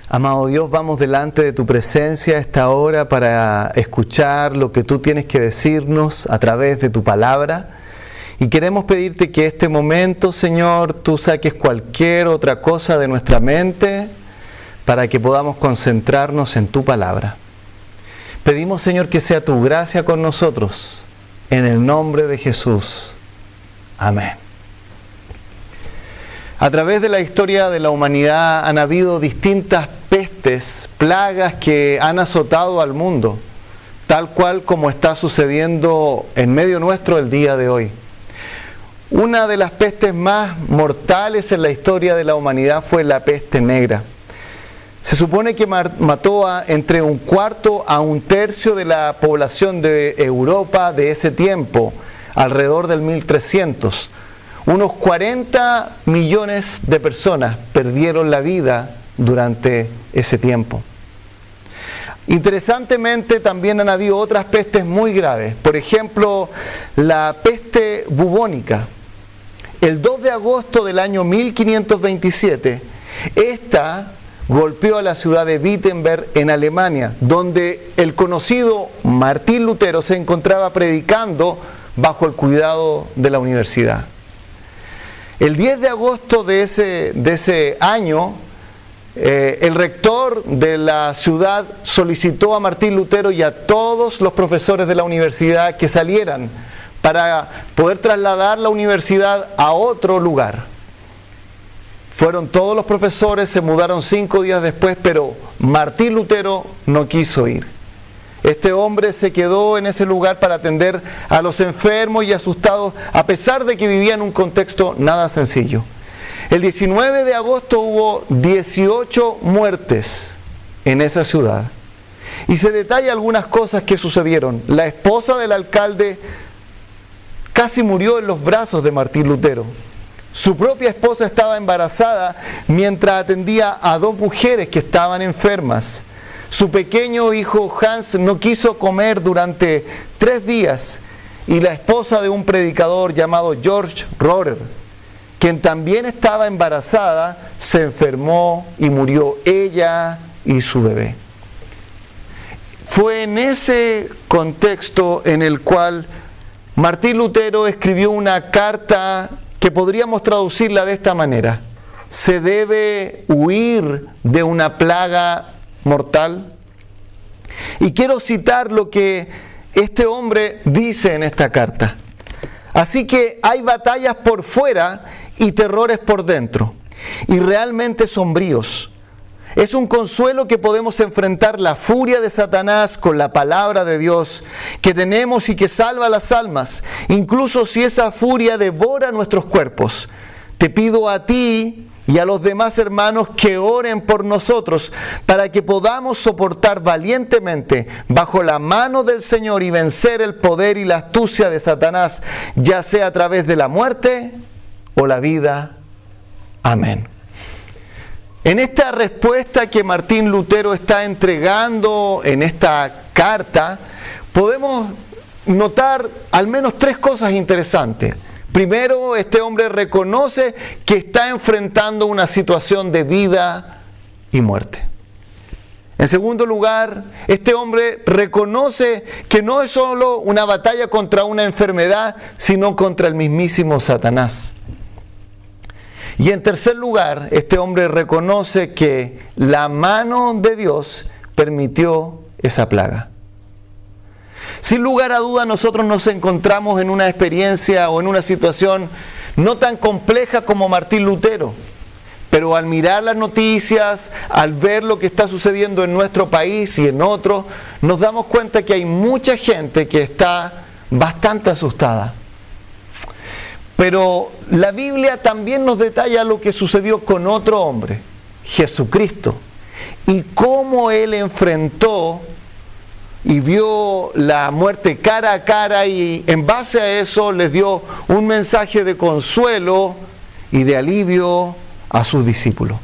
Amado Dios, vamos delante de tu presencia a esta hora para escuchar lo que tú tienes que decirnos a través de tu palabra. Y queremos pedirte que este momento, Señor, tú saques cualquier otra cosa de nuestra mente para que podamos concentrarnos en tu palabra. Pedimos, Señor, que sea tu gracia con nosotros, en el nombre de Jesús. Amén. A través de la historia de la humanidad han habido distintas pestes, plagas que han azotado al mundo, tal cual como está sucediendo en medio nuestro el día de hoy. Una de las pestes más mortales en la historia de la humanidad fue la peste negra. Se supone que mató a entre un cuarto a un tercio de la población de Europa de ese tiempo, alrededor del 1300. Unos 40 millones de personas perdieron la vida durante ese tiempo. Interesantemente, también han habido otras pestes muy graves. Por ejemplo, la peste bubónica. El 2 de agosto del año 1527, esta golpeó a la ciudad de Wittenberg en Alemania, donde el conocido Martín Lutero se encontraba predicando bajo el cuidado de la universidad. El 10 de agosto de ese año, el rector de la ciudad solicitó a Martín Lutero y a todos los profesores de la universidad que salieran para poder trasladar la universidad a otro lugar. Fueron todos los profesores, se mudaron 5 días después, pero Martín Lutero no quiso ir. Este hombre se quedó en ese lugar para atender a los enfermos y asustados, a pesar de que vivía en un contexto nada sencillo. El 19 de agosto hubo 18 muertes en esa ciudad. Y se detalla algunas cosas que sucedieron. La esposa del alcalde casi murió en los brazos de Martín Lutero. Su propia esposa estaba embarazada mientras atendía a 2 mujeres que estaban enfermas. Su pequeño hijo Hans no quiso comer durante 3 días y la esposa de un predicador llamado George Roeder, quien también estaba embarazada, se enfermó y murió ella y su bebé. Fue en ese contexto en el cual Martín Lutero escribió una carta que podríamos traducirla de esta manera: ¿se debe huir de una plaga mortal? Y quiero citar lo que este hombre dice en esta carta. Así que hay batallas por fuera y terrores por dentro, y realmente sombríos. Es un consuelo que podemos enfrentar la furia de Satanás con la palabra de Dios que tenemos y que salva las almas, incluso si esa furia devora nuestros cuerpos. Te pido a ti y a los demás hermanos que oren por nosotros para que podamos soportar valientemente bajo la mano del Señor y vencer el poder y la astucia de Satanás, ya sea a través de la muerte o la vida. Amén. En esta respuesta que Martín Lutero está entregando en esta carta, podemos notar al menos 3 cosas interesantes. Primero, este hombre reconoce que está enfrentando una situación de vida y muerte. En segundo lugar, este hombre reconoce que no es solo una batalla contra una enfermedad, sino contra el mismísimo Satanás. Y en tercer lugar, este hombre reconoce que la mano de Dios permitió esa plaga. Sin lugar a duda, nosotros nos encontramos en una experiencia o en una situación no tan compleja como Martín Lutero, pero al mirar las noticias, al ver lo que está sucediendo en nuestro país y en otros, nos damos cuenta que hay mucha gente que está bastante asustada. Pero la Biblia también nos detalla lo que sucedió con otro hombre, Jesucristo, y cómo Él enfrentó y vio la muerte cara a cara, y en base a eso les dio un mensaje de consuelo y de alivio a sus discípulos.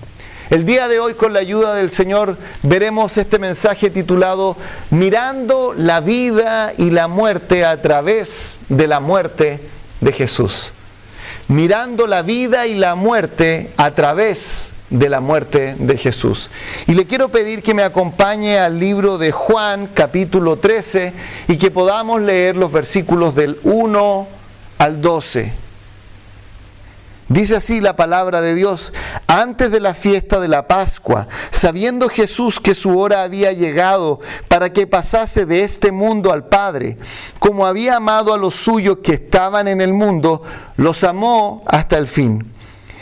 El día de hoy, con la ayuda del Señor, veremos este mensaje titulado Mirando la vida y la muerte a través de la muerte de Jesús. Mirando la vida y la muerte a través de la muerte de Jesús. Y le quiero pedir que me acompañe al libro de Juan, capítulo 13, y que podamos leer los versículos del 1 al 12. Dice así la palabra de Dios: antes de la fiesta de la Pascua, sabiendo Jesús que su hora había llegado para que pasase de este mundo al Padre, como había amado a los suyos que estaban en el mundo, los amó hasta el fin.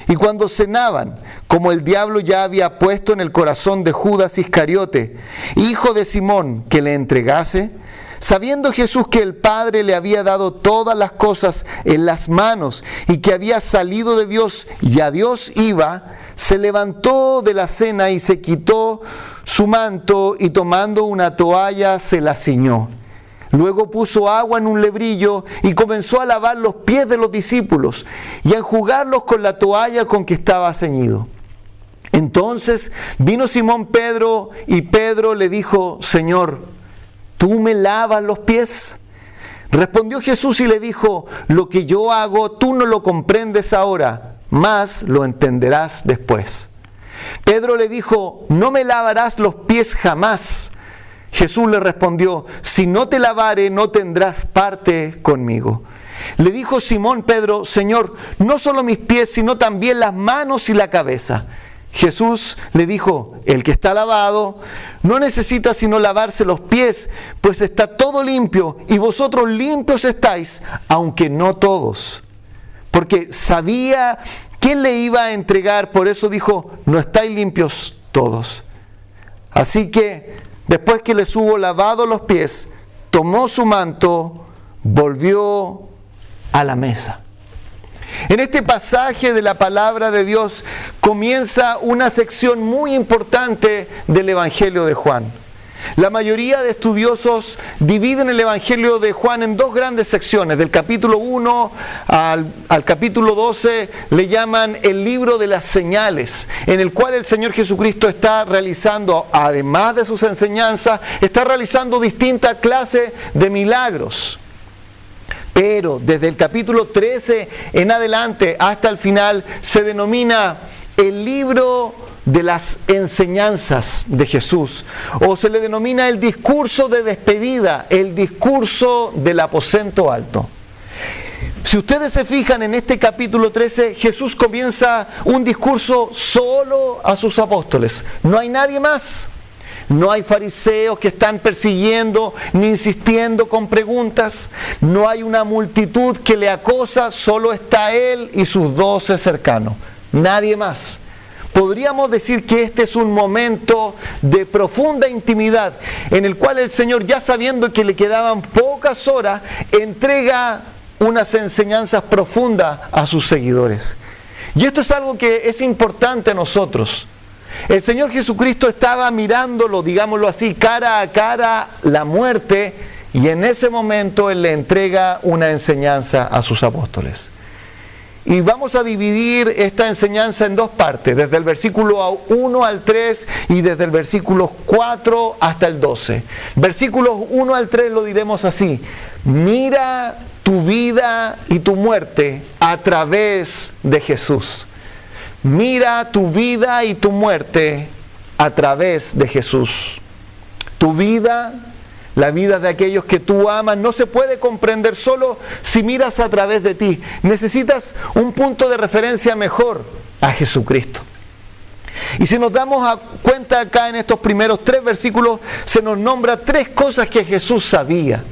Y cuando cenaban, como el diablo ya había puesto en el corazón de Judas Iscariote, hijo de Simón, que le entregase, sabiendo Jesús que el Padre le había dado todas las cosas en las manos y que había salido de Dios y a Dios iba, se levantó de la cena y se quitó su manto y tomando una toalla se la ciñó. Luego puso agua en un lebrillo y comenzó a lavar los pies de los discípulos y a enjugarlos con la toalla con que estaba ceñido. Entonces vino Simón Pedro y Pedro le dijo: Señor, ¿tú me lavas los pies? Respondió Jesús y le dijo: lo que yo hago tú no lo comprendes ahora, mas lo entenderás después. Pedro le dijo: no me lavarás los pies jamás. Jesús le respondió: si no te lavare, no tendrás parte conmigo. Le dijo Simón Pedro: Señor, no solo mis pies, sino también las manos y la cabeza. Jesús le dijo: el que está lavado no necesita sino lavarse los pies, pues está todo limpio, y vosotros limpios estáis, aunque no todos. Porque sabía quién le iba a entregar, por eso dijo: no estáis limpios todos. Así que, después que les hubo lavado los pies, tomó su manto, volvió a la mesa. En este pasaje de la palabra de Dios comienza una sección muy importante del Evangelio de Juan. La mayoría de estudiosos dividen el Evangelio de Juan en dos grandes secciones. Del capítulo 1 al capítulo 12 le llaman el libro de las señales, en el cual el Señor Jesucristo está realizando, además de sus enseñanzas, está realizando distintas clases de milagros. Pero desde el capítulo 13 en adelante hasta el final se denomina el libro de las enseñanzas de Jesús, o se le denomina el discurso de despedida, el discurso del aposento alto. Si ustedes se fijan en este capítulo 13, Jesús comienza un discurso solo a sus apóstoles. No hay nadie más. No hay fariseos que están persiguiendo ni insistiendo con preguntas. No hay una multitud que le acosa, solo está él y sus 12 cercanos. Nadie más. Podríamos decir que este es un momento de profunda intimidad, en el cual el Señor, ya sabiendo que le quedaban pocas horas, entrega unas enseñanzas profundas a sus seguidores. Y esto es algo que es importante a nosotros. El Señor Jesucristo estaba mirándolo, digámoslo así, cara a cara la muerte, y en ese momento Él le entrega una enseñanza a sus apóstoles. Y vamos a dividir esta enseñanza en dos partes, desde el versículo 1 al 3 y desde el versículo 4 hasta el 12. Versículos 1 al 3 lo diremos así: mira tu vida y tu muerte a través de Jesús. Mira tu vida y tu muerte a través de Jesús. Tu vida, la vida de aquellos que tú amas, no se puede comprender solo si miras a través de ti. Necesitas un punto de referencia mejor: a Jesucristo. Y si nos damos cuenta acá en estos primeros 3 versículos, se nos nombra 3 cosas que Jesús sabía.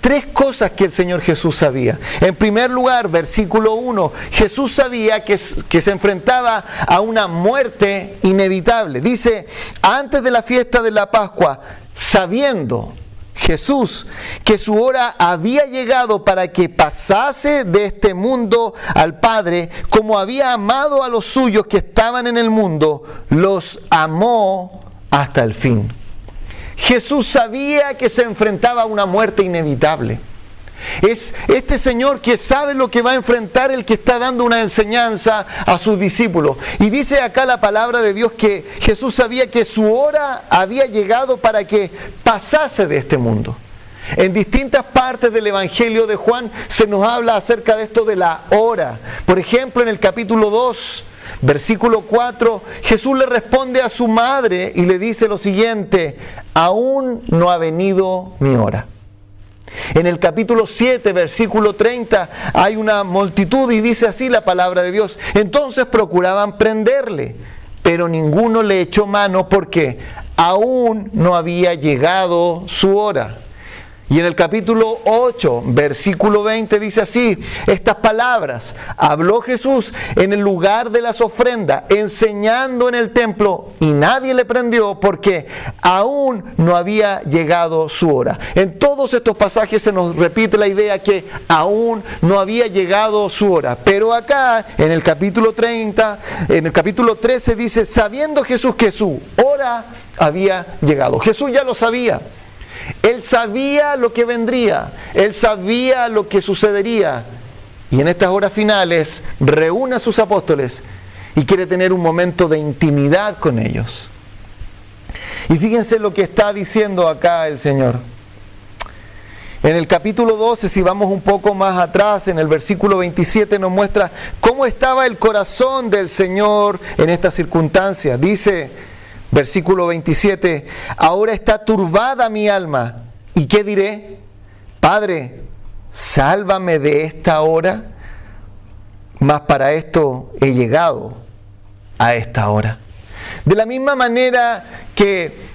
3 cosas que el Señor Jesús sabía. En primer lugar, versículo 1, Jesús sabía que se enfrentaba a una muerte inevitable. Dice: antes de la fiesta de la Pascua, sabiendo Jesús que su hora había llegado para que pasase de este mundo al Padre, como había amado a los suyos que estaban en el mundo, los amó hasta el fin. Jesús sabía que se enfrentaba a una muerte inevitable. Es este Señor que sabe lo que va a enfrentar el que está dando una enseñanza a sus discípulos. Y dice acá la palabra de Dios que Jesús sabía que su hora había llegado para que pasase de este mundo. En distintas partes del Evangelio de Juan se nos habla acerca de esto de la hora. Por ejemplo, en el capítulo 2 Versículo 4, Jesús le responde a su madre y le dice lo siguiente: aún no ha venido mi hora. En el capítulo 7, versículo 30, hay una multitud y dice así la palabra de Dios. Entonces procuraban prenderle, pero ninguno le echó mano porque aún no había llegado su hora. Y en el capítulo 8, versículo 20 dice así: estas palabras habló Jesús en el lugar de las ofrendas, enseñando en el templo, y nadie le prendió porque aún no había llegado su hora. En todos estos pasajes se nos repite la idea que aún no había llegado su hora. Pero acá, en el capítulo 30, en el capítulo 13 dice: sabiendo Jesús que su hora había llegado. Jesús ya lo sabía. Él sabía lo que vendría, Él sabía lo que sucedería. Y en estas horas finales reúne a sus apóstoles y quiere tener un momento de intimidad con ellos. Y fíjense lo que está diciendo acá el Señor. En el capítulo 12, si vamos un poco más atrás, en el versículo 27 nos muestra cómo estaba el corazón del Señor en esta circunstancia. Dice, versículo 27, ahora está turbada mi alma. ¿Y qué diré? Padre, sálvame de esta hora. Mas para esto he llegado a esta hora. De la misma manera que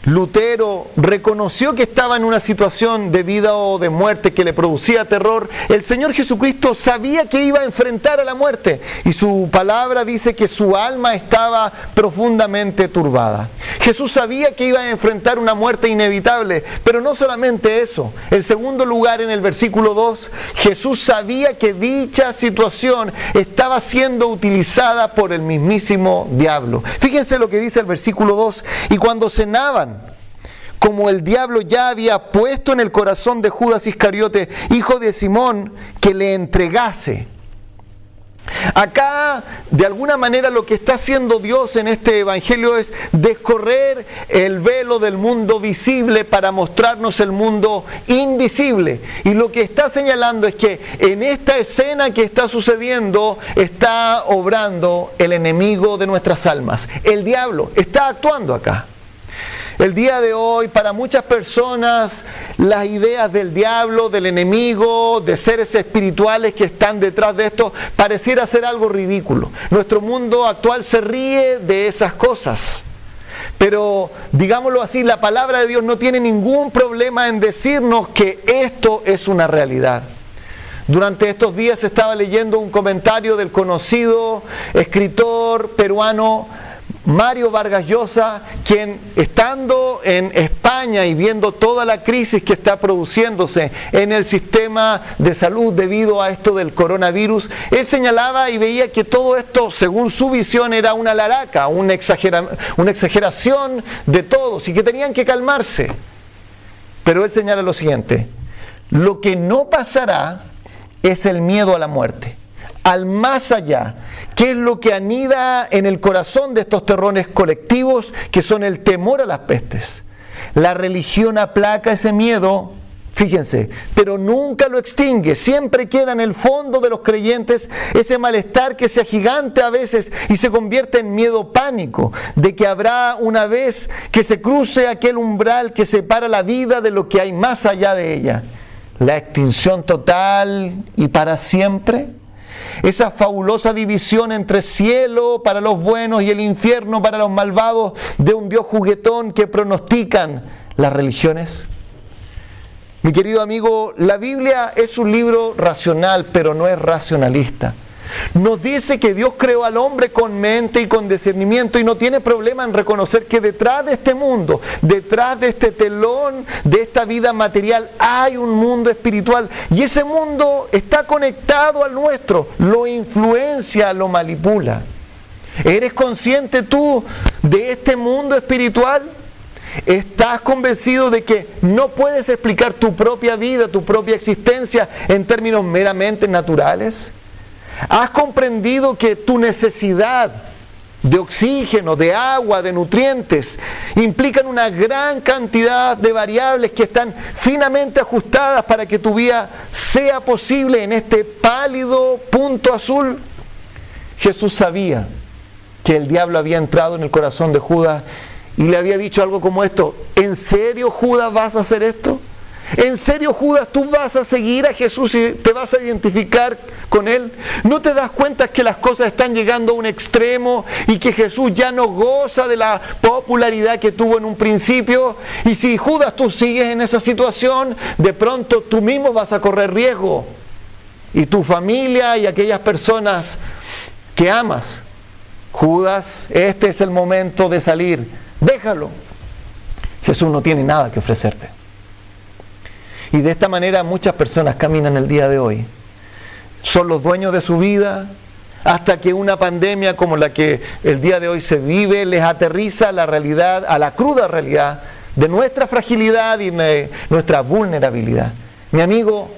Lutero reconoció que estaba en una situación de vida o de muerte que le producía terror, el Señor Jesucristo sabía que iba a enfrentar a la muerte, y su palabra dice que su alma estaba profundamente turbada. Jesús sabía que iba a enfrentar una muerte inevitable, pero no solamente eso. En segundo lugar, en el versículo 2, Jesús sabía que dicha situación estaba siendo utilizada por el mismísimo diablo. Fíjense lo que dice el versículo 2, y cuando cenaban, como el diablo ya había puesto en el corazón de Judas Iscariote, hijo de Simón, que le entregase. Acá, de alguna manera, lo que está haciendo Dios en este evangelio es descorrer el velo del mundo visible para mostrarnos el mundo invisible. Y lo que está señalando es que en esta escena que está sucediendo está obrando el enemigo de nuestras almas. El diablo está actuando acá. El día de hoy, para muchas personas, las ideas del diablo, del enemigo, de seres espirituales que están detrás de esto, pareciera ser algo ridículo. Nuestro mundo actual se ríe de esas cosas. Pero, digámoslo así, la palabra de Dios no tiene ningún problema en decirnos que esto es una realidad. Durante estos días estaba leyendo un comentario del conocido escritor peruano Mario Vargas Llosa, quien estando en España y viendo toda la crisis que está produciéndose en el sistema de salud debido a esto del coronavirus, él señalaba y veía que todo esto, según su visión, era una laraca, una exageración de todos y que tenían que calmarse. Pero él señala lo siguiente: lo que no pasará es el miedo a la muerte, al más allá, que es lo que anida en el corazón de estos terrores colectivos, que son el temor a las pestes. La religión aplaca ese miedo, fíjense, pero nunca lo extingue. Siempre queda en el fondo de los creyentes ese malestar que se agiganta a veces y se convierte en miedo pánico, de que habrá una vez que se cruce aquel umbral que separa la vida de lo que hay más allá de ella. La extinción total y para siempre. Esa fabulosa división entre cielo para los buenos y el infierno para los malvados de un Dios juguetón que pronostican las religiones. Mi querido amigo, la Biblia es un libro racional, pero no es racionalista. Nos dice que Dios creó al hombre con mente y con discernimiento y no tiene problema en reconocer que detrás de este mundo, detrás de este telón, de esta vida material, hay un mundo espiritual y ese mundo está conectado al nuestro, lo influencia, lo manipula. ¿Eres consciente tú de este mundo espiritual? ¿Estás convencido de que no puedes explicar tu propia vida, tu propia existencia en términos meramente naturales? ¿Has comprendido que tu necesidad de oxígeno, de agua, de nutrientes, implican una gran cantidad de variables que están finamente ajustadas para que tu vida sea posible en este pálido punto azul? Jesús sabía que el diablo había entrado en el corazón de Judas y le había dicho algo como esto: ¿en serio, Judas, vas a hacer esto? ¿En serio, Judas, tú vas a seguir a Jesús y te vas a identificar con Él? ¿No te das cuenta que las cosas están llegando a un extremo y que Jesús ya no goza de la popularidad que tuvo en un principio? Y si, Judas, tú sigues en esa situación, de pronto tú mismo vas a correr riesgo. Y tu familia y aquellas personas que amas. Judas, este es el momento de salir. Déjalo. Jesús no tiene nada que ofrecerte. Y de esta manera muchas personas caminan el día de hoy. Son los dueños de su vida, hasta que una pandemia como la que el día de hoy se vive les aterriza a la realidad, a la cruda realidad de nuestra fragilidad y de nuestra vulnerabilidad. Mi amigo,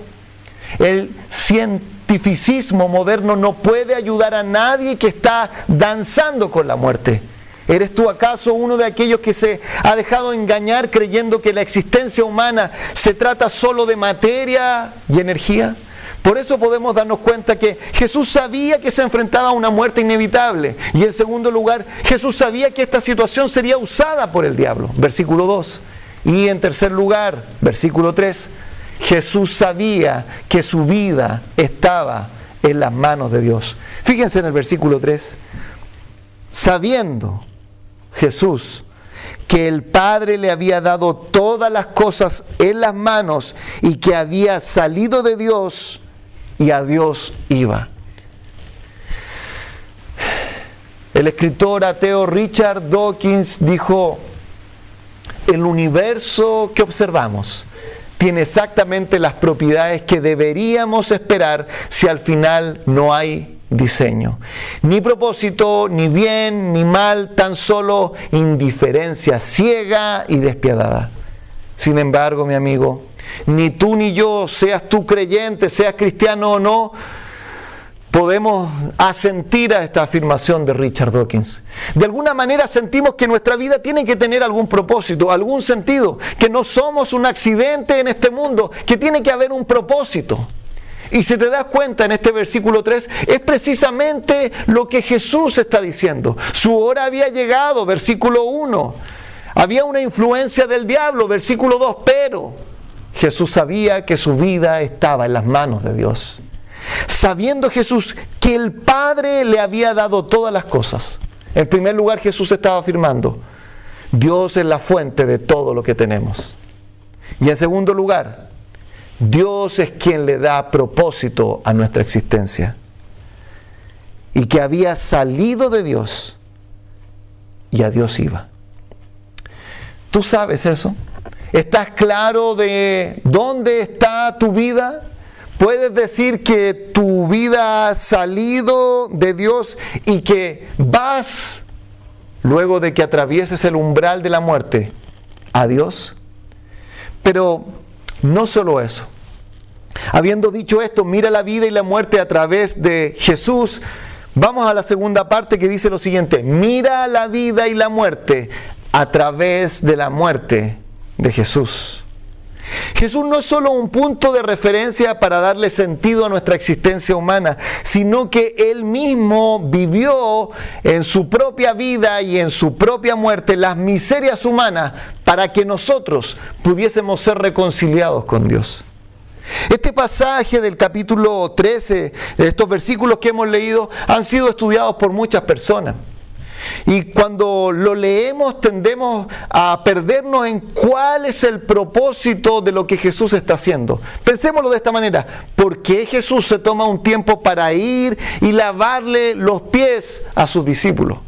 el cientificismo moderno no puede ayudar a nadie que está danzando con la muerte. ¿Eres tú acaso uno de aquellos que se ha dejado engañar creyendo que la existencia humana se trata solo de materia y energía? Por eso podemos darnos cuenta que Jesús sabía que se enfrentaba a una muerte inevitable. Y en segundo lugar, Jesús sabía que esta situación sería usada por el diablo. Versículo 2. Y en tercer lugar, versículo 3, Jesús sabía que su vida estaba en las manos de Dios. Fíjense en el versículo 3. Sabiendo Jesús que el Padre le había dado todas las cosas en las manos y que había salido de Dios y a Dios iba. El escritor ateo Richard Dawkins dijo: el universo que observamos tiene exactamente las propiedades que deberíamos esperar si al final no hay diseño. Ni propósito, ni bien, ni mal, tan solo indiferencia ciega y despiadada. Sin embargo, mi amigo, ni tú ni yo, seas tú creyente, seas cristiano o no, podemos asentir a esta afirmación de Richard Dawkins. De alguna manera sentimos que nuestra vida tiene que tener algún propósito, algún sentido, que no somos un accidente en este mundo, que tiene que haber un propósito. Y si te das cuenta en este versículo 3, es precisamente lo que Jesús está diciendo. Su hora había llegado, versículo 1. Había una influencia del diablo, versículo 2, pero Jesús sabía que su vida estaba en las manos de Dios. Sabiendo Jesús que el Padre le había dado todas las cosas. En primer lugar, Jesús estaba afirmando: Dios es la fuente de todo lo que tenemos. Y en segundo lugar, Dios es quien le da propósito a nuestra existencia. Y que había salido de Dios y a Dios iba. ¿Tú sabes eso? ¿Estás claro de dónde está tu vida? ¿Puedes decir que tu vida ha salido de Dios y que vas, luego de que atravieses el umbral de la muerte, a Dios? Pero no solo eso. Habiendo dicho esto, mira la vida y la muerte a través de Jesús. Vamos a la segunda parte que dice lo siguiente: mira la vida y la muerte a través de la muerte de Jesús. Jesús no es solo un punto de referencia para darle sentido a nuestra existencia humana, sino que Él mismo vivió en su propia vida y en su propia muerte las miserias humanas para que nosotros pudiésemos ser reconciliados con Dios. Este pasaje del capítulo 13, de estos versículos que hemos leído, han sido estudiados por muchas personas. Y cuando lo leemos tendemos a perdernos en cuál es el propósito de lo que Jesús está haciendo. Pensémoslo de esta manera: ¿por qué Jesús se toma un tiempo para ir y lavarle los pies a sus discípulos?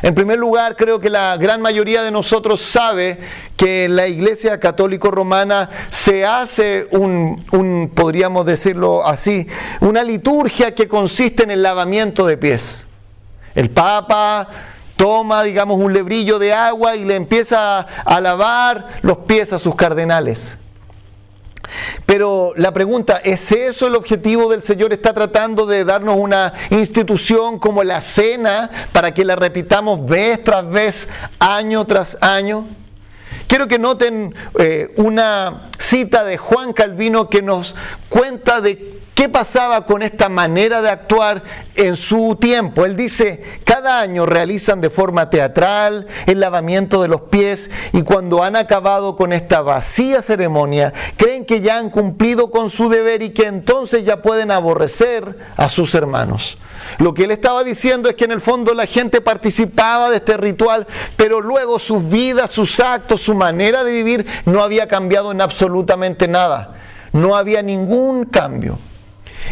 En primer lugar, creo que la gran mayoría de nosotros sabe que en la Iglesia Católica Romana se hace podríamos decirlo así, una liturgia que consiste en el lavamiento de pies. El Papa toma, digamos, un lebrillo de agua y le empieza a lavar los pies a sus cardenales. Pero la pregunta, ¿es eso el objetivo del Señor? ¿Está tratando de darnos una institución como la cena para que la repitamos vez tras vez, año tras año? Quiero que noten una cita de Juan Calvino que nos cuenta de ¿Qué pasaba con esta manera de actuar en su tiempo? Él dice, cada año realizan de forma teatral el lavamiento de los pies y cuando han acabado con esta vacía ceremonia, creen que ya han cumplido con su deber y que entonces ya pueden aborrecer a sus hermanos. Lo que él estaba diciendo es que en el fondo la gente participaba de este ritual, pero luego sus vidas, sus actos, su manera de vivir no había cambiado en absolutamente nada. No había ningún cambio.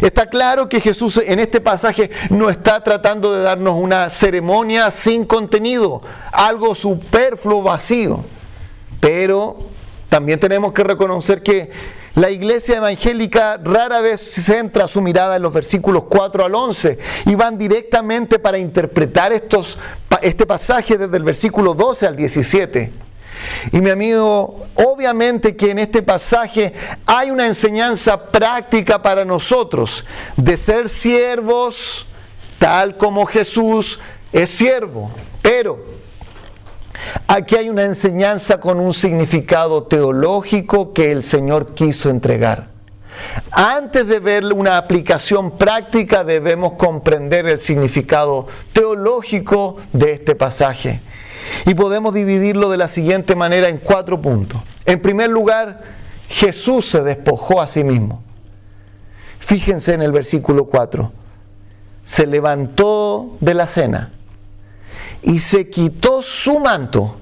Está claro que Jesús en este pasaje no está tratando de darnos una ceremonia sin contenido, algo superfluo, vacío. Pero también tenemos que reconocer que la iglesia evangélica rara vez centra su mirada en los versículos 4 al 11 y van directamente para interpretar este pasaje desde el versículo 12 al 17. Y mi amigo, obviamente que en este pasaje hay una enseñanza práctica para nosotros de ser siervos tal como Jesús es siervo. Pero aquí hay una enseñanza con un significado teológico que el Señor quiso entregar. Antes de ver una aplicación práctica debemos comprender el significado teológico de este pasaje. Y podemos dividirlo de la siguiente manera en 4 puntos. En primer lugar, Jesús se despojó a sí mismo. Fíjense en el versículo 4. Se levantó de la cena y se quitó su manto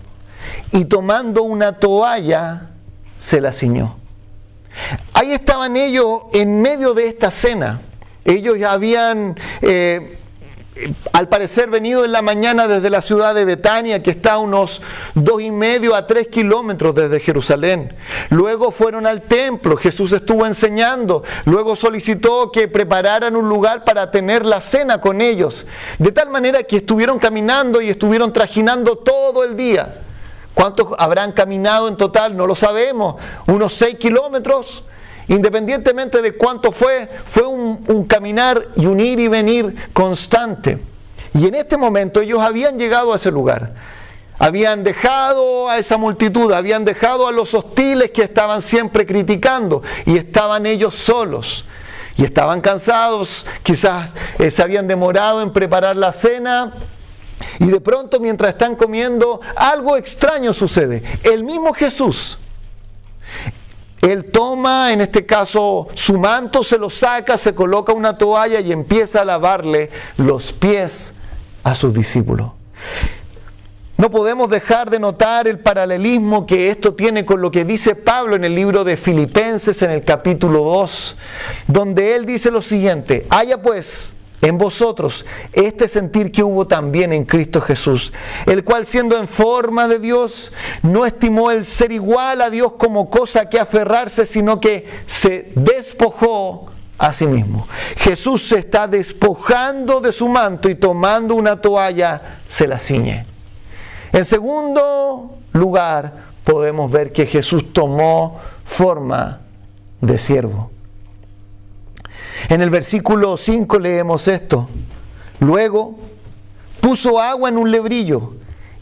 y tomando una toalla se la ciñó. Ahí estaban ellos en medio de esta cena. Ellos ya habían al parecer venido en la mañana desde la ciudad de Betania, que está a unos 2,5 a 3 kilómetros desde Jerusalén. Luego fueron al templo, Jesús estuvo enseñando, luego solicitó que prepararan un lugar para tener la cena con ellos, de tal manera que estuvieron caminando y estuvieron trajinando todo el día. ¿Cuántos habrán caminado en total? No lo sabemos, unos 6 kilómetros. Independientemente de cuánto fue un caminar y un ir y venir constante. Y en este momento ellos habían llegado a ese lugar. Habían dejado a esa multitud, habían dejado a los hostiles que estaban siempre criticando y estaban ellos solos. Y estaban cansados, quizás se habían demorado en preparar la cena. Y de pronto mientras están comiendo, algo extraño sucede. El mismo Jesús, Él toma, en este caso, su manto, se lo saca, se coloca una toalla y empieza a lavarle los pies a sus discípulos. No podemos dejar de notar el paralelismo que esto tiene con lo que dice Pablo en el libro de Filipenses, en el capítulo 2, donde él dice lo siguiente: haya pues en vosotros este sentir que hubo también en Cristo Jesús, el cual siendo en forma de Dios, no estimó el ser igual a Dios como cosa que aferrarse, sino que se despojó a sí mismo. Jesús se está despojando de su manto y tomando una toalla se la ciñe. En segundo lugar, podemos ver que Jesús tomó forma de siervo. En el versículo 5 leemos esto: luego puso agua en un lebrillo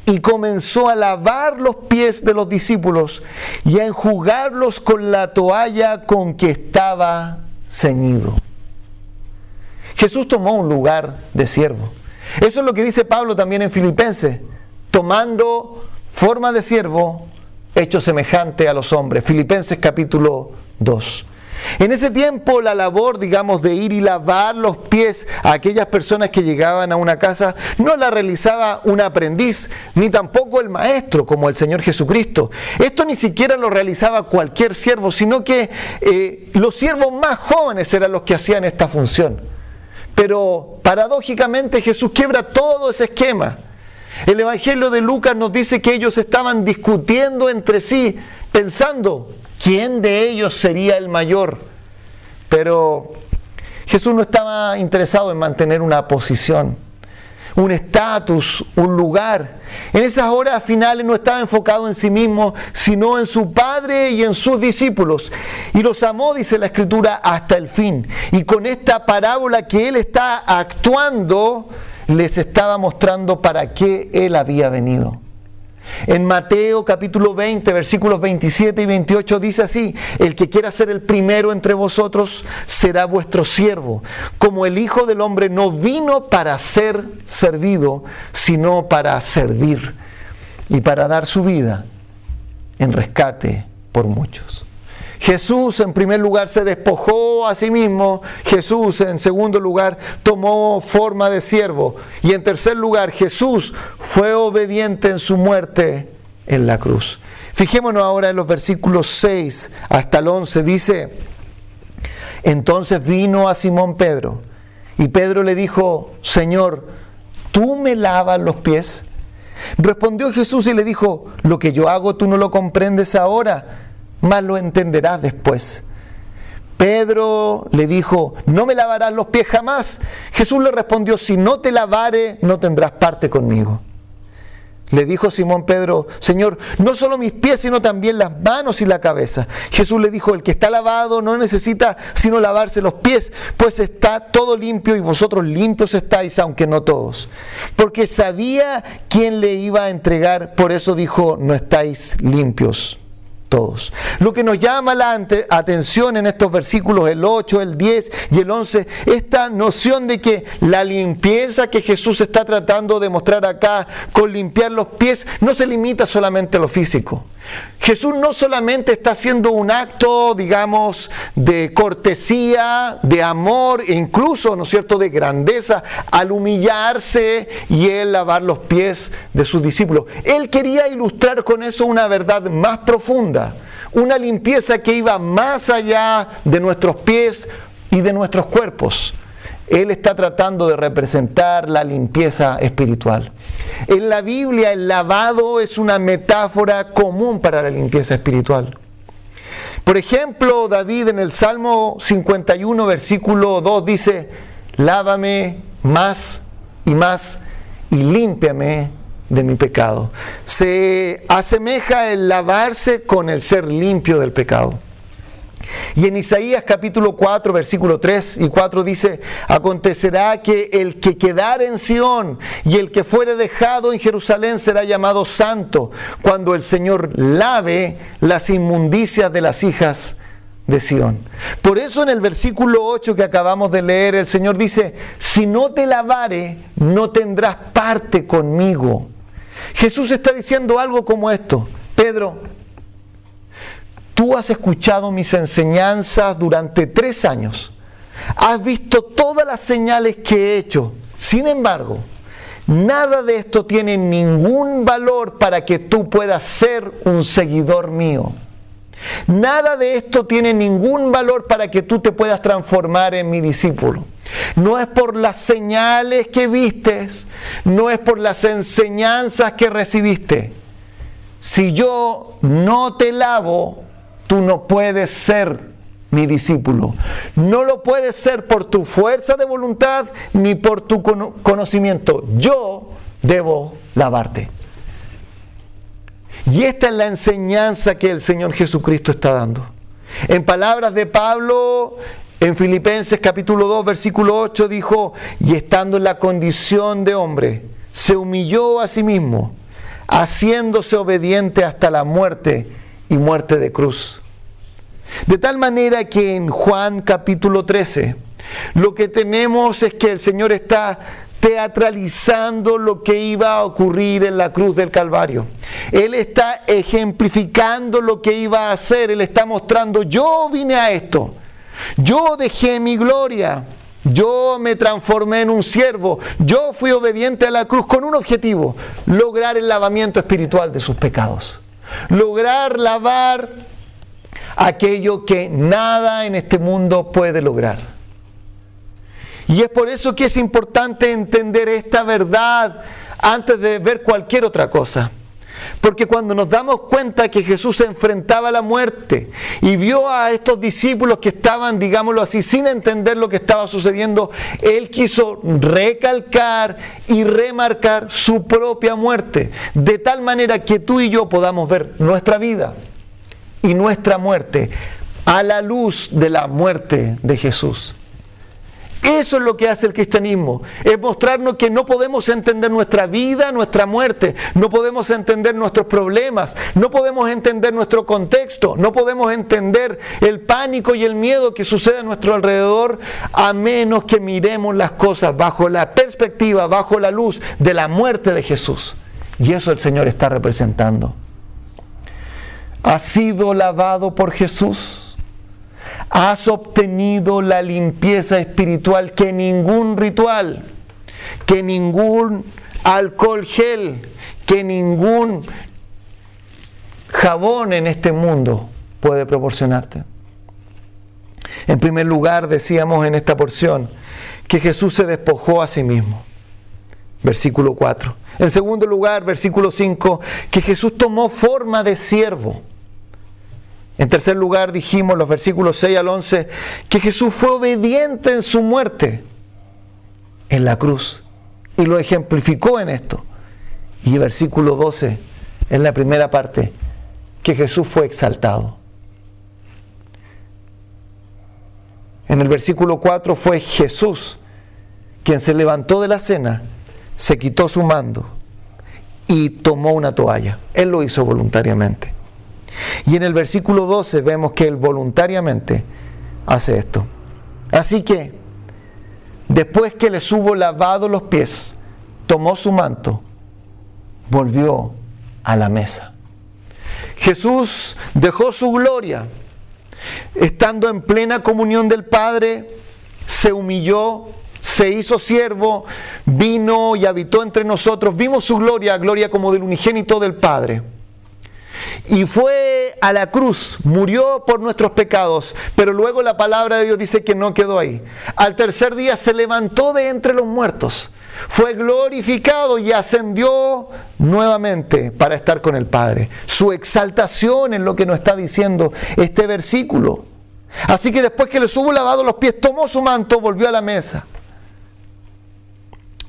y comenzó a lavar los pies de los discípulos y a enjugarlos con la toalla con que estaba ceñido. Jesús tomó un lugar de siervo. Eso es lo que dice Pablo también en Filipenses: tomando forma de siervo, hecho semejante a los hombres. Filipenses capítulo 2. En ese tiempo la labor, digamos, de ir y lavar los pies a aquellas personas que llegaban a una casa, no la realizaba un aprendiz, ni tampoco el maestro como el Señor Jesucristo. Esto ni siquiera lo realizaba cualquier siervo, sino que los siervos más jóvenes eran los que hacían esta función. Pero paradójicamente Jesús quiebra todo ese esquema. El Evangelio de Lucas nos dice que ellos estaban discutiendo entre sí, pensando quién de ellos sería el mayor. Pero Jesús no estaba interesado en mantener una posición, un estatus, un lugar. En esas horas finales no estaba enfocado en sí mismo, sino en su Padre y en sus discípulos. Y los amó, dice la Escritura, hasta el fin. Y con esta parábola que Él está actuando, les estaba mostrando para qué Él había venido. En Mateo capítulo 20, versículos 27 y 28 dice así: el que quiera ser el primero entre vosotros será vuestro siervo, como el Hijo del Hombre no vino para ser servido, sino para servir y para dar su vida en rescate por muchos. Jesús en primer lugar se despojó a sí mismo. Jesús en segundo lugar tomó forma de siervo. Y en tercer lugar Jesús fue obediente en su muerte en la cruz. Fijémonos ahora en los versículos 6 hasta el 11. Dice: entonces vino a Simón Pedro, y Pedro le dijo: Señor, ¿tú me lavas los pies? Respondió Jesús y le dijo: lo que yo hago tú no lo comprendes ahora, mas lo entenderás después. Pedro le dijo: no me lavarás los pies jamás. Jesús le respondió: si no te lavare, no tendrás parte conmigo. Le dijo Simón Pedro: Señor, no solo mis pies, sino también las manos y la cabeza. Jesús le dijo: el que está lavado no necesita sino lavarse los pies, pues está todo limpio, y vosotros limpios estáis, aunque no todos. Porque sabía quién le iba a entregar, por eso dijo: no estáis limpios todos. Lo que nos llama la atención en estos versículos, el 8, el 10 y el 11, esta noción de que la limpieza que Jesús está tratando de mostrar acá con limpiar los pies no se limita solamente a lo físico. Jesús no solamente está haciendo un acto, digamos, de cortesía, de amor e incluso, ¿no es cierto?, de grandeza al humillarse y él lavar los pies de sus discípulos. Él quería ilustrar con eso una verdad más profunda, una limpieza que iba más allá de nuestros pies y de nuestros cuerpos. Él está tratando de representar la limpieza espiritual. En la Biblia el lavado es una metáfora común para la limpieza espiritual. Por ejemplo, David en el Salmo 51, versículo 2 dice: lávame más y más y límpiame de mi pecado. Se asemeja el lavarse con el ser limpio del pecado. Y en Isaías capítulo 4, versículo 3 y 4 dice: acontecerá que el que quedare en Sión y el que fuere dejado en Jerusalén será llamado santo, cuando el Señor lave las inmundicias de las hijas de Sión. Por eso en el versículo 8 que acabamos de leer, el Señor dice: si no te lavare, no tendrás parte conmigo. Jesús está diciendo algo como esto: Pedro, tú has escuchado mis enseñanzas durante 3 años. Has visto todas las señales que he hecho. Sin embargo, nada de esto tiene ningún valor para que tú puedas ser un seguidor mío. Nada de esto tiene ningún valor para que tú te puedas transformar en mi discípulo. No es por las señales que vistes, no es por las enseñanzas que recibiste. Si yo no te lavo, tú no puedes ser mi discípulo. No lo puedes ser por tu fuerza de voluntad ni por tu conocimiento. Yo debo lavarte. Y esta es la enseñanza que el Señor Jesucristo está dando. En palabras de Pablo, en Filipenses capítulo 2, versículo 8, dijo: y estando en la condición de hombre, se humilló a sí mismo, haciéndose obediente hasta la muerte y muerte de cruz. De tal manera que en Juan capítulo 13, lo que tenemos es que el Señor está teatralizando lo que iba a ocurrir en la cruz del Calvario. Él está ejemplificando lo que iba a hacer. Él está mostrando: yo vine a esto, yo dejé mi gloria, yo me transformé en un siervo, yo fui obediente a la cruz con un objetivo: lograr el lavamiento espiritual de sus pecados, lograr lavar aquello que nada en este mundo puede lograr. Y es por eso que es importante entender esta verdad antes de ver cualquier otra cosa. Porque cuando nos damos cuenta que Jesús se enfrentaba a la muerte y vio a estos discípulos que estaban, digámoslo así, sin entender lo que estaba sucediendo, Él quiso recalcar y remarcar su propia muerte, de tal manera que tú y yo podamos ver nuestra vida y nuestra muerte a la luz de la muerte de Jesús. Eso es lo que hace el cristianismo, es mostrarnos que no podemos entender nuestra vida, nuestra muerte, no podemos entender nuestros problemas, no podemos entender nuestro contexto, no podemos entender el pánico y el miedo que sucede a nuestro alrededor, a menos que miremos las cosas bajo la perspectiva, bajo la luz de la muerte de Jesús. Y eso el Señor está representando. ¿Has sido lavado por Jesús? ¿Has obtenido la limpieza espiritual que ningún ritual, que ningún alcohol gel, que ningún jabón en este mundo puede proporcionarte? En primer lugar, decíamos en esta porción que Jesús se despojó a sí mismo. Versículo 4. En segundo lugar, versículo 5, que Jesús tomó forma de siervo. En tercer lugar, dijimos, los versículos 6 al 11, que Jesús fue obediente en su muerte en la cruz y lo ejemplificó en esto. Y versículo 12, en la primera parte, que Jesús fue exaltado. En el versículo 4 fue Jesús quien se levantó de la cena, se quitó su mando y tomó una toalla. Él lo hizo voluntariamente. Y en el versículo 12 vemos que Él voluntariamente hace esto. Así que, después que les hubo lavado los pies, tomó su manto, volvió a la mesa. Jesús dejó su gloria, estando en plena comunión del Padre, se humilló, se hizo siervo, vino y habitó entre nosotros, vimos su gloria, gloria como del unigénito del Padre. Y fue a la cruz, murió por nuestros pecados, pero luego la palabra de Dios dice que no quedó ahí. Al tercer día se levantó de entre los muertos, fue glorificado y ascendió nuevamente para estar con el Padre. Su exaltación es lo que nos está diciendo este versículo. Así que después que les hubo lavado los pies, tomó su manto, volvió a la mesa.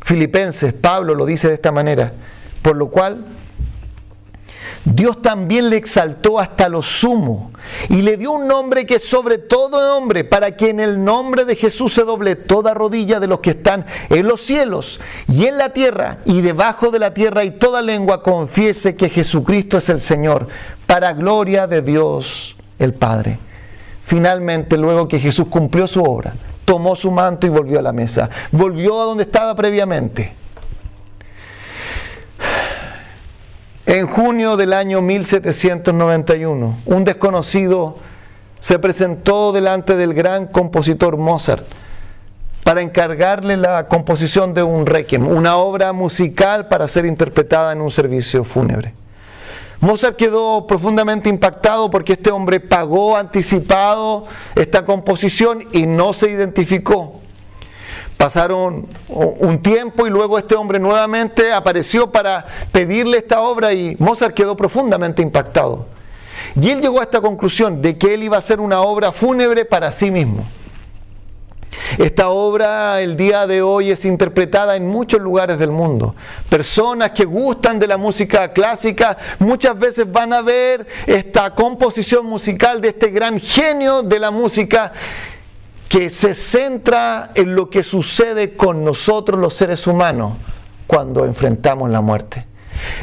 Filipenses, Pablo lo dice de esta manera, por lo cual Dios también le exaltó hasta lo sumo y le dio un nombre que es sobre todo nombre, para que en el nombre de Jesús se doble toda rodilla de los que están en los cielos y en la tierra y debajo de la tierra, y toda lengua confiese que Jesucristo es el Señor, para gloria de Dios el Padre. Finalmente, luego que Jesús cumplió su obra, tomó su manto y volvió a la mesa. Volvió a donde estaba previamente. En junio del año 1791, un desconocido se presentó delante del gran compositor Mozart para encargarle la composición de un requiem, una obra musical para ser interpretada en un servicio fúnebre. Mozart quedó profundamente impactado porque este hombre pagó anticipado esta composición y no se identificó. Pasaron un tiempo y luego este hombre nuevamente apareció para pedirle esta obra y Mozart quedó profundamente impactado. Y él llegó a esta conclusión de que él iba a hacer una obra fúnebre para sí mismo. Esta obra el día de hoy es interpretada en muchos lugares del mundo. Personas que gustan de la música clásica muchas veces van a ver esta composición musical de este gran genio de la música, que se centra en lo que sucede con nosotros los seres humanos cuando enfrentamos la muerte.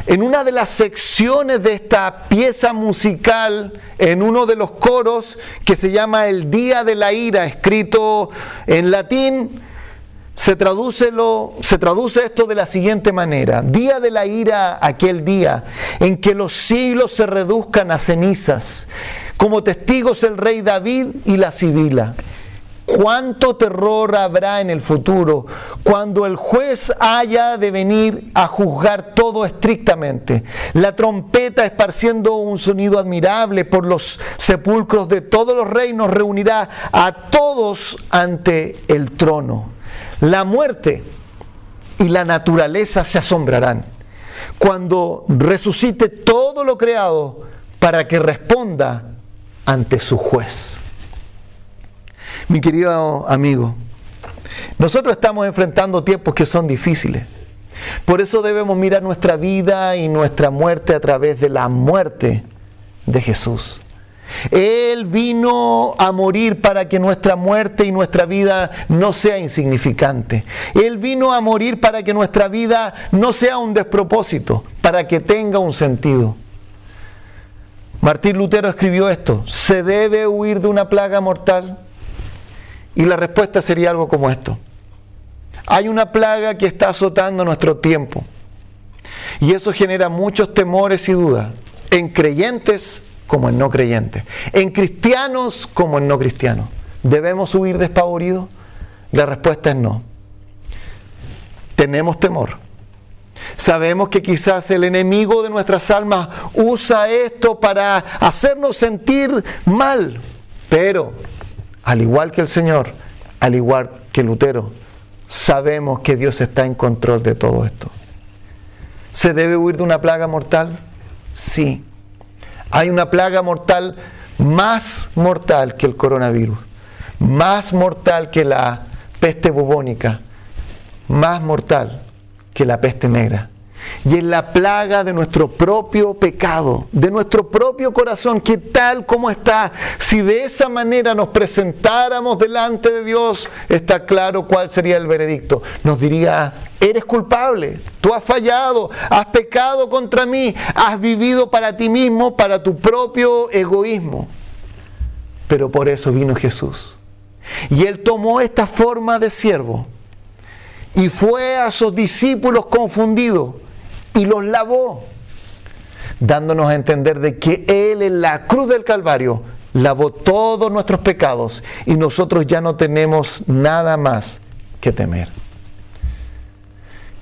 En una de las secciones de esta pieza musical, en uno de los coros que se llama El Día de la Ira, escrito en latín, se traduce esto de la siguiente manera: Día de la ira, aquel día en que los siglos se reduzcan a cenizas, como testigos el rey David y la sibila. ¿Cuánto terror habrá en el futuro cuando el juez haya de venir a juzgar todo estrictamente? La trompeta, esparciendo un sonido admirable por los sepulcros de todos los reinos, reunirá a todos ante el trono. La muerte y la naturaleza se asombrarán cuando resucite todo lo creado para que responda ante su juez. Mi querido amigo, nosotros estamos enfrentando tiempos que son difíciles. Por eso debemos mirar nuestra vida y nuestra muerte a través de la muerte de Jesús. Él vino a morir para que nuestra muerte y nuestra vida no sea insignificante. Él vino a morir para que nuestra vida no sea un despropósito, para que tenga un sentido. Martín Lutero escribió esto: ¿se debe huir de una plaga mortal? Y la respuesta sería algo como esto: hay una plaga que está azotando nuestro tiempo, y eso genera muchos temores y dudas, en creyentes como en no creyentes, en cristianos como en no cristianos. ¿Debemos huir despavoridos? La respuesta es no. Tenemos temor. Sabemos que quizás el enemigo de nuestras almas usa esto para hacernos sentir mal, pero al igual que el Señor, al igual que Lutero, sabemos que Dios está en control de todo esto. ¿Se debe huir de una plaga mortal? Sí. Hay una plaga mortal más mortal que el coronavirus, más mortal que la peste bubónica, más mortal que la peste negra. Y es la plaga de nuestro propio pecado, de nuestro propio corazón, que tal como está, si de esa manera nos presentáramos delante de Dios, está claro cuál sería el veredicto. Nos diría: eres culpable, tú has fallado, has pecado contra mí, has vivido para ti mismo, para tu propio egoísmo. Pero por eso vino Jesús. Y Él tomó esta forma de siervo y fue a sus discípulos confundidos y los lavó, dándonos a entender de que Él en la cruz del Calvario lavó todos nuestros pecados y nosotros ya no tenemos nada más que temer.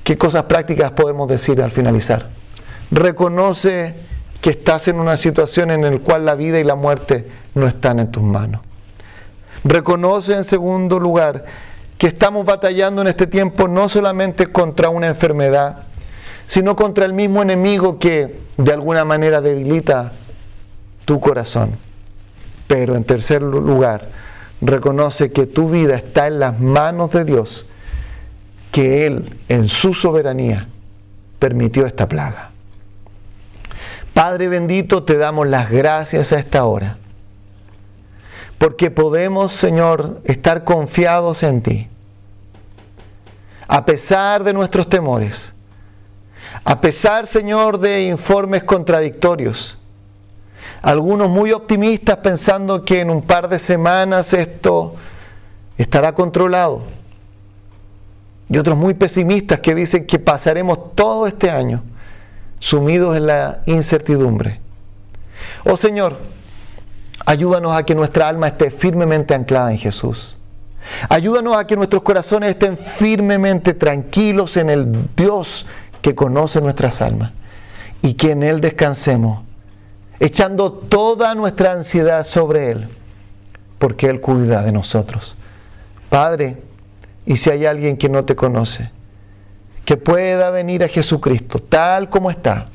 ¿Qué cosas prácticas podemos decir al finalizar? Reconoce que estás en una situación en la cual la vida y la muerte no están en tus manos. Reconoce, en segundo lugar, que estamos batallando en este tiempo no solamente contra una enfermedad, sino contra el mismo enemigo que de alguna manera debilita tu corazón. Pero en tercer lugar, reconoce que tu vida está en las manos de Dios, que Él, en su soberanía, permitió esta plaga. Padre bendito, te damos las gracias a esta hora, porque podemos, Señor, estar confiados en ti, a pesar de nuestros temores, a pesar, Señor, de informes contradictorios, algunos muy optimistas pensando que en un par de semanas esto estará controlado, y otros muy pesimistas que dicen que pasaremos todo este año sumidos en la incertidumbre. Oh Señor, ayúdanos a que nuestra alma esté firmemente anclada en Jesús. Ayúdanos a que nuestros corazones estén firmemente tranquilos en el Dios que conoce nuestras almas, y que en Él descansemos, echando toda nuestra ansiedad sobre Él, porque Él cuida de nosotros. Padre, y si hay alguien que no te conoce, que pueda venir a Jesucristo tal como está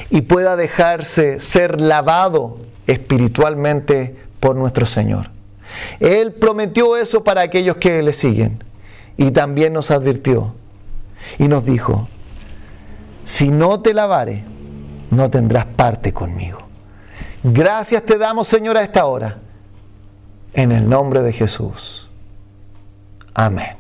y pueda dejarse ser lavado espiritualmente por nuestro Señor. Él prometió eso para aquellos que le siguen, y también nos advirtió y nos dijo: si no te lavare, no tendrás parte conmigo. Gracias te damos, Señor, a esta hora, en el nombre de Jesús. Amén.